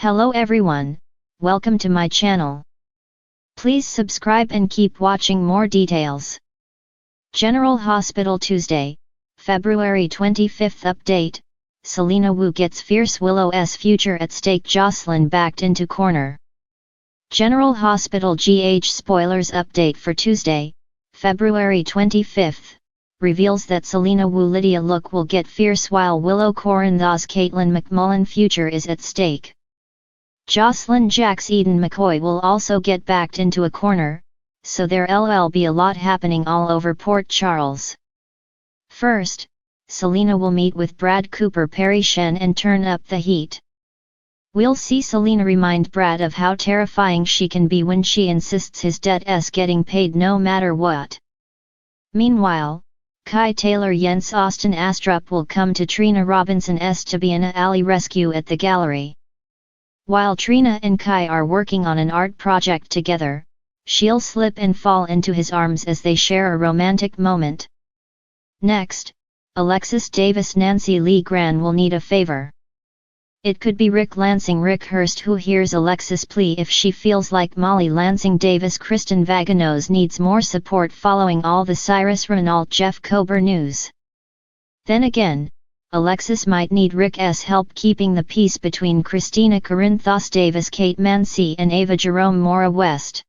Hello everyone, welcome to my channel. Please subscribe and keep watching more details. General Hospital Tuesday, February 25th update, Selina Wu gets fierce Willow's future at stake. Josslyn backed into corner. General Hospital GH spoilers update for Tuesday, February 25th, reveals that Selina Wu Lydia look will get fierce while Willow Corinthos Caitlin McMullen future is at stake. Josslyn Jax Eden McCoy will also get backed into a corner, so there'll be a lot happening all over Port Charles. First, Selina will meet with Brad Cooper Perry Shen and turn up the heat. We'll see Selina remind Brad of how terrifying she can be when she insists his debt's getting paid no matter what. Meanwhile, Kai Taylor Jens Austin Astrup will come to Trina Robinson's Tabiana Alley rescue at the gallery. While Trina and Kai are working on an art project together, she'll slip and fall into his arms as they share a romantic moment. Next, Alexis Davis Nancy Lee Gran will need a favor. It could be Rick Lansing Rickhurst who hears Alexis' plea if she feels like Molly Lansing Davis Kristen Vaganos needs more support following all the Cyrus Renault Jeff Kober news. Then again, Alexis might need Rick's help keeping the peace between Christina Corinthos Davis Kate Mancy and Ava Jerome Mora West.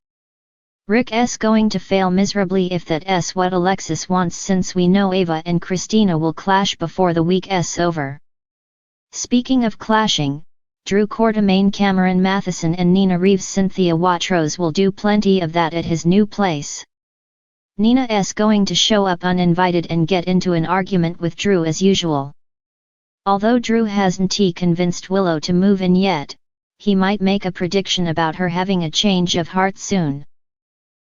Rick's going to fail miserably if that's what Alexis wants, since we know Ava and Christina will clash before the week's over. Speaking of clashing, Drew Quartermaine Cameron Matheson and Nina Reeves Cynthia Watrous will do plenty of that at his new place. Nina's going to show up uninvited and get into an argument with Drew as usual. Although Drew hasn't convinced Willow to move in yet, he might make a prediction about her having a change of heart soon.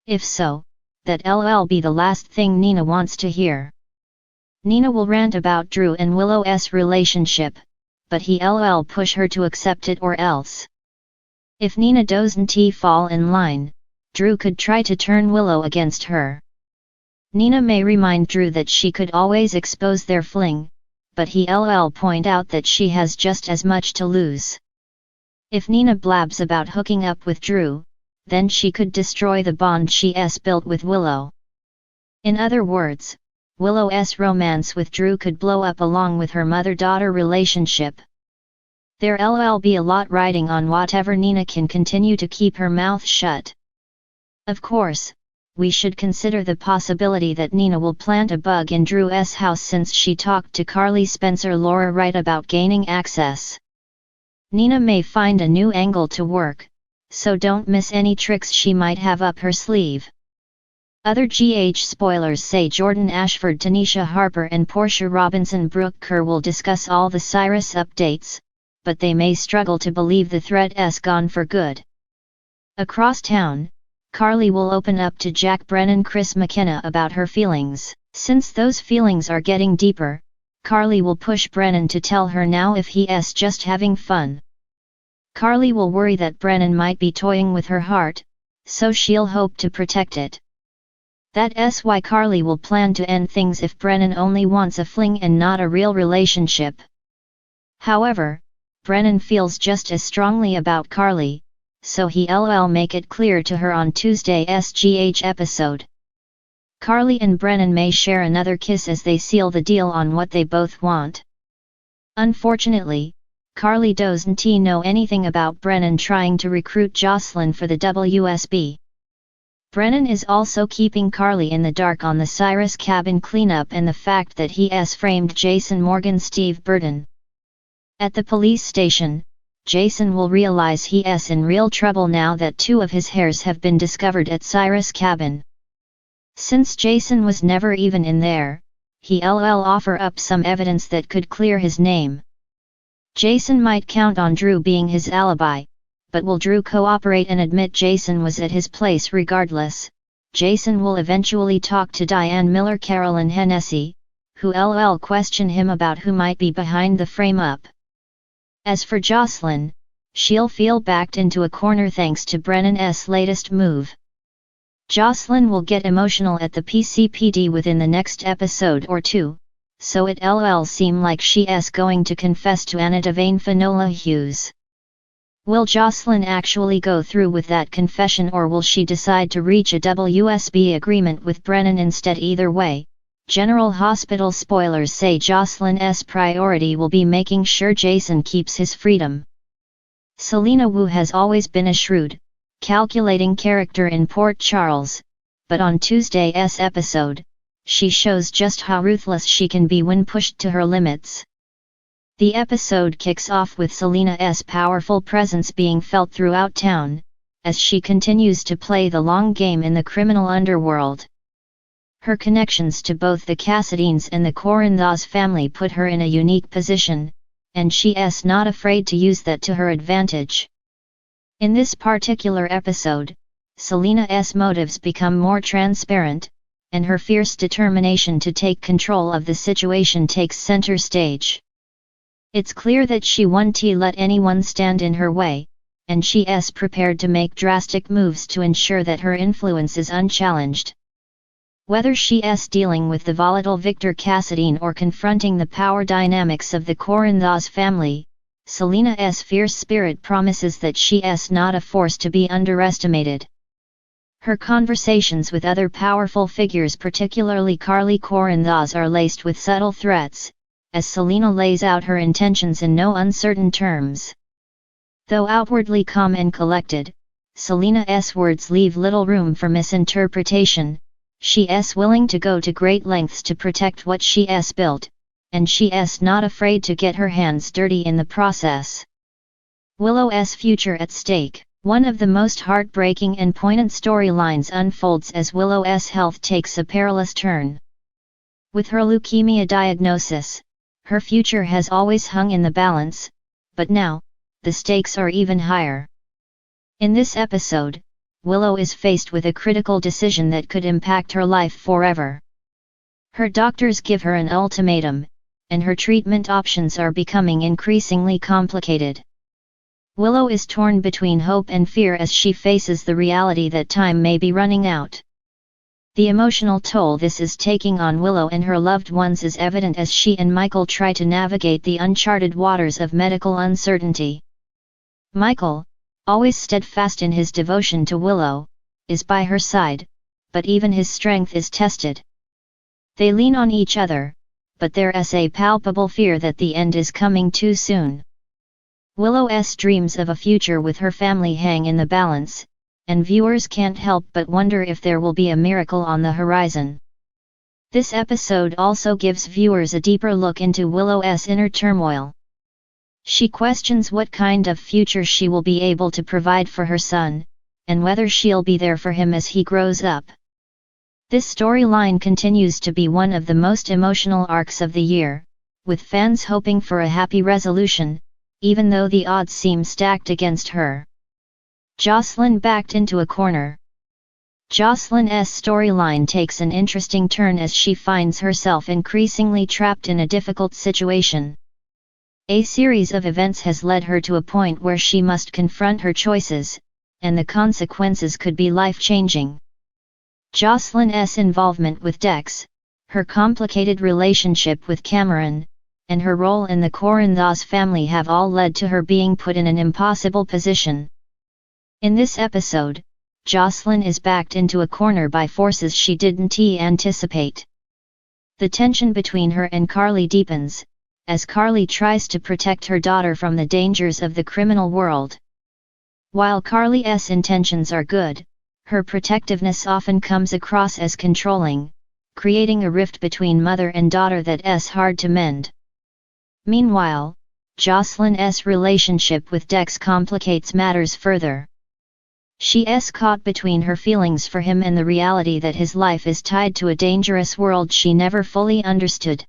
If so, that'll be the last thing Nina wants to hear. Nina will rant about Drew and Willow's relationship, but he'll push her to accept it or else. If Nina doesn't fall in line, Drew could try to turn Willow against her. Nina may remind Drew that she could always expose their fling, but he'll point out that she has just as much to lose. If Nina blabs about hooking up with Drew, then she could destroy the bond she's built with Willow. In other words, Willow's romance with Drew could blow up along with her mother-daughter relationship. There'll be a lot riding on whatever Nina can continue to keep her mouth shut. Of course, we should consider the possibility that Nina will plant a bug in Drew's house since she talked to Carly Spencer Laura Wright about gaining access. Nina may find a new angle to work, so don't miss any tricks she might have up her sleeve. Other GH spoilers say Jordan Ashford, Tanisha Harper and Portia Robinson Brooke Kerr will discuss all the Cyrus updates, but they may struggle to believe the threat's gone for good. Across town, Carly will open up to Jack Brennan Chris McKenna about her feelings. Since those feelings are getting deeper, Carly will push Brennan to tell her now if he's just having fun. Carly will worry that Brennan might be toying with her heart, so she'll hope to protect it. That's why Carly will plan to end things if Brennan only wants a fling and not a real relationship. However, Brennan feels just as strongly about Carly, so he'll make it clear to her on Tuesday's GH episode. Carly and Brennan may share another kiss as they seal the deal on what they both want. Unfortunately, Carly doesn't know anything about Brennan trying to recruit Josslyn for the WSB. Brennan is also keeping Carly in the dark on the Cyrus cabin cleanup and the fact that he's framed Jason Morgan Steve Burton. At the police station, Jason will realize he's in real trouble now that two of his hairs have been discovered at Cyrus' cabin. Since Jason was never even in there, he'll offer up some evidence that could clear his name. Jason might count on Drew being his alibi, but will Drew cooperate and admit Jason was at his place regardless? Jason will eventually talk to Diane Miller Carolyn Hennessy, who'll question him about who might be behind the frame-up. As for Josslyn, she'll feel backed into a corner thanks to Brennan's latest move. Josslyn will get emotional at the PCPD within the next episode or two, so it'll seem like she's going to confess to Anna Devane Finola Hughes. Will Josslyn actually go through with that confession, or will she decide to reach a WSB agreement with Brennan instead? Either way, General Hospital spoilers say Josslyn's priority will be making sure Jason keeps his freedom. Selina Wu has always been a shrewd, calculating character in Port Charles, but on Tuesday's episode, she shows just how ruthless she can be when pushed to her limits. The episode kicks off with Selina's powerful presence being felt throughout town, as she continues to play the long game in the criminal underworld. Her connections to both the Cassadines and the Corinthos family put her in a unique position, and she's not afraid to use that to her advantage. In this particular episode, Selina's motives become more transparent, and her fierce determination to take control of the situation takes center stage. It's clear that she won't let anyone stand in her way, and she's prepared to make drastic moves to ensure that her influence is unchallenged. Whether she's dealing with the volatile Victor Cassadine or confronting the power dynamics of the Corinthos family, Selina's fierce spirit promises that she's not a force to be underestimated. Her conversations with other powerful figures, particularly Carly Corinthos, are laced with subtle threats, as Selina lays out her intentions in no uncertain terms. Though outwardly calm and collected, Selina's words leave little room for misinterpretation. She's willing to go to great lengths to protect what she's built, and she's not afraid to get her hands dirty in the process. Willow's future at stake. One of the most heartbreaking and poignant storylines unfolds as Willow's health takes a perilous turn. With her leukemia diagnosis, her future has always hung in the balance, but now, the stakes are even higher. In this episode, Willow is faced with a critical decision that could impact her life forever. Her doctors give her an ultimatum, and her treatment options are becoming increasingly complicated. Willow is torn between hope and fear as she faces the reality that time may be running out. The emotional toll this is taking on Willow and her loved ones is evident as she and Michael try to navigate the uncharted waters of medical uncertainty. Michael, always steadfast in his devotion to Willow, is by her side, but even his strength is tested. They lean on each other, but there's a palpable fear that the end is coming too soon. Willow's dreams of a future with her family hang in the balance, and viewers can't help but wonder if there will be a miracle on the horizon. This episode also gives viewers a deeper look into Willow's inner turmoil. She questions what kind of future she will be able to provide for her son, and whether she'll be there for him as he grows up. This storyline continues to be one of the most emotional arcs of the year, with fans hoping for a happy resolution, even though the odds seem stacked against her. Josslyn backed into a corner. Josslyn's storyline takes an interesting turn as she finds herself increasingly trapped in a difficult situation. A series of events has led her to a point where she must confront her choices, and the consequences could be life-changing. Josslyn's involvement with Dex, her complicated relationship with Cameron, and her role in the Corinthos family have all led to her being put in an impossible position. In this episode, Josslyn is backed into a corner by forces she didn't anticipate. The tension between her and Carly deepens, as Carly tries to protect her daughter from the dangers of the criminal world. While Carly's intentions are good, her protectiveness often comes across as controlling, creating a rift between mother and daughter that's hard to mend. Meanwhile, Josslyn's relationship with Dex complicates matters further. She's caught between her feelings for him and the reality that his life is tied to a dangerous world she never fully understood.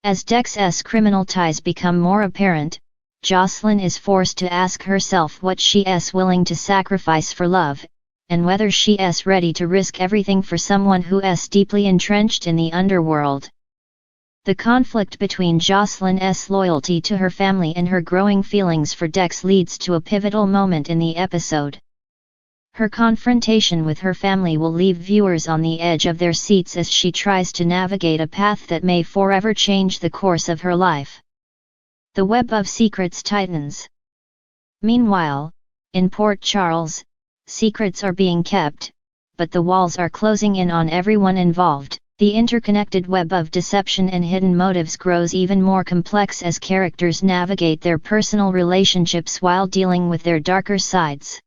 As Dex's criminal ties become more apparent, Josslyn is forced to ask herself what she's willing to sacrifice for love, and whether she's ready to risk everything for someone who's deeply entrenched in the underworld. The conflict between Josslyn's loyalty to her family and her growing feelings for Dex leads to a pivotal moment in the episode. Her confrontation with her family will leave viewers on the edge of their seats as she tries to navigate a path that may forever change the course of her life. The web of secrets tightens. Meanwhile, in Port Charles, secrets are being kept, but the walls are closing in on everyone involved. The interconnected web of deception and hidden motives grows even more complex as characters navigate their personal relationships while dealing with their darker sides.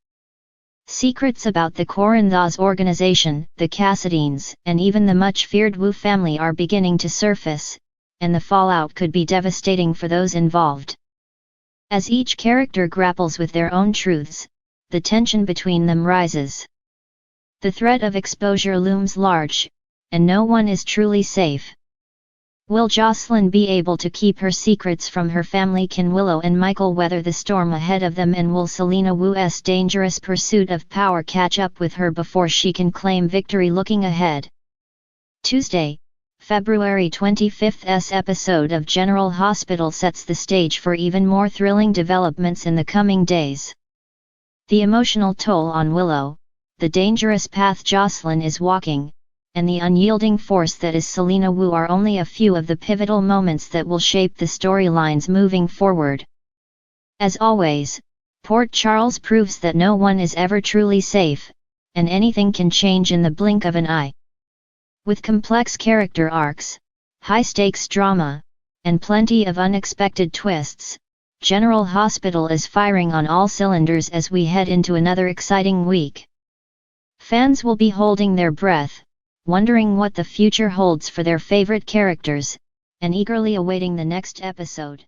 Secrets about the Corinthos organization, the Cassadines, and even the much-feared Wu family are beginning to surface, and the fallout could be devastating for those involved. As each character grapples with their own truths, the tension between them rises. The threat of exposure looms large, and no one is truly safe. Will Josslyn be able to keep her secrets from her family? Can Willow and Michael weather the storm ahead of them, and will Selina Wu's dangerous pursuit of power catch up with her before she can claim victory? Looking ahead. Tuesday, February 25th's episode of General Hospital sets the stage for even more thrilling developments in the coming days. The emotional toll on Willow, the dangerous path Josslyn is walking, and the unyielding force that is Selina Wu are only a few of the pivotal moments that will shape the storylines moving forward. As always, Port Charles proves that no one is ever truly safe, and anything can change in the blink of an eye. With complex character arcs, high-stakes drama, and plenty of unexpected twists, General Hospital is firing on all cylinders as we head into another exciting week. Fans will be holding their breath, wondering what the future holds for their favorite characters, and eagerly awaiting the next episode.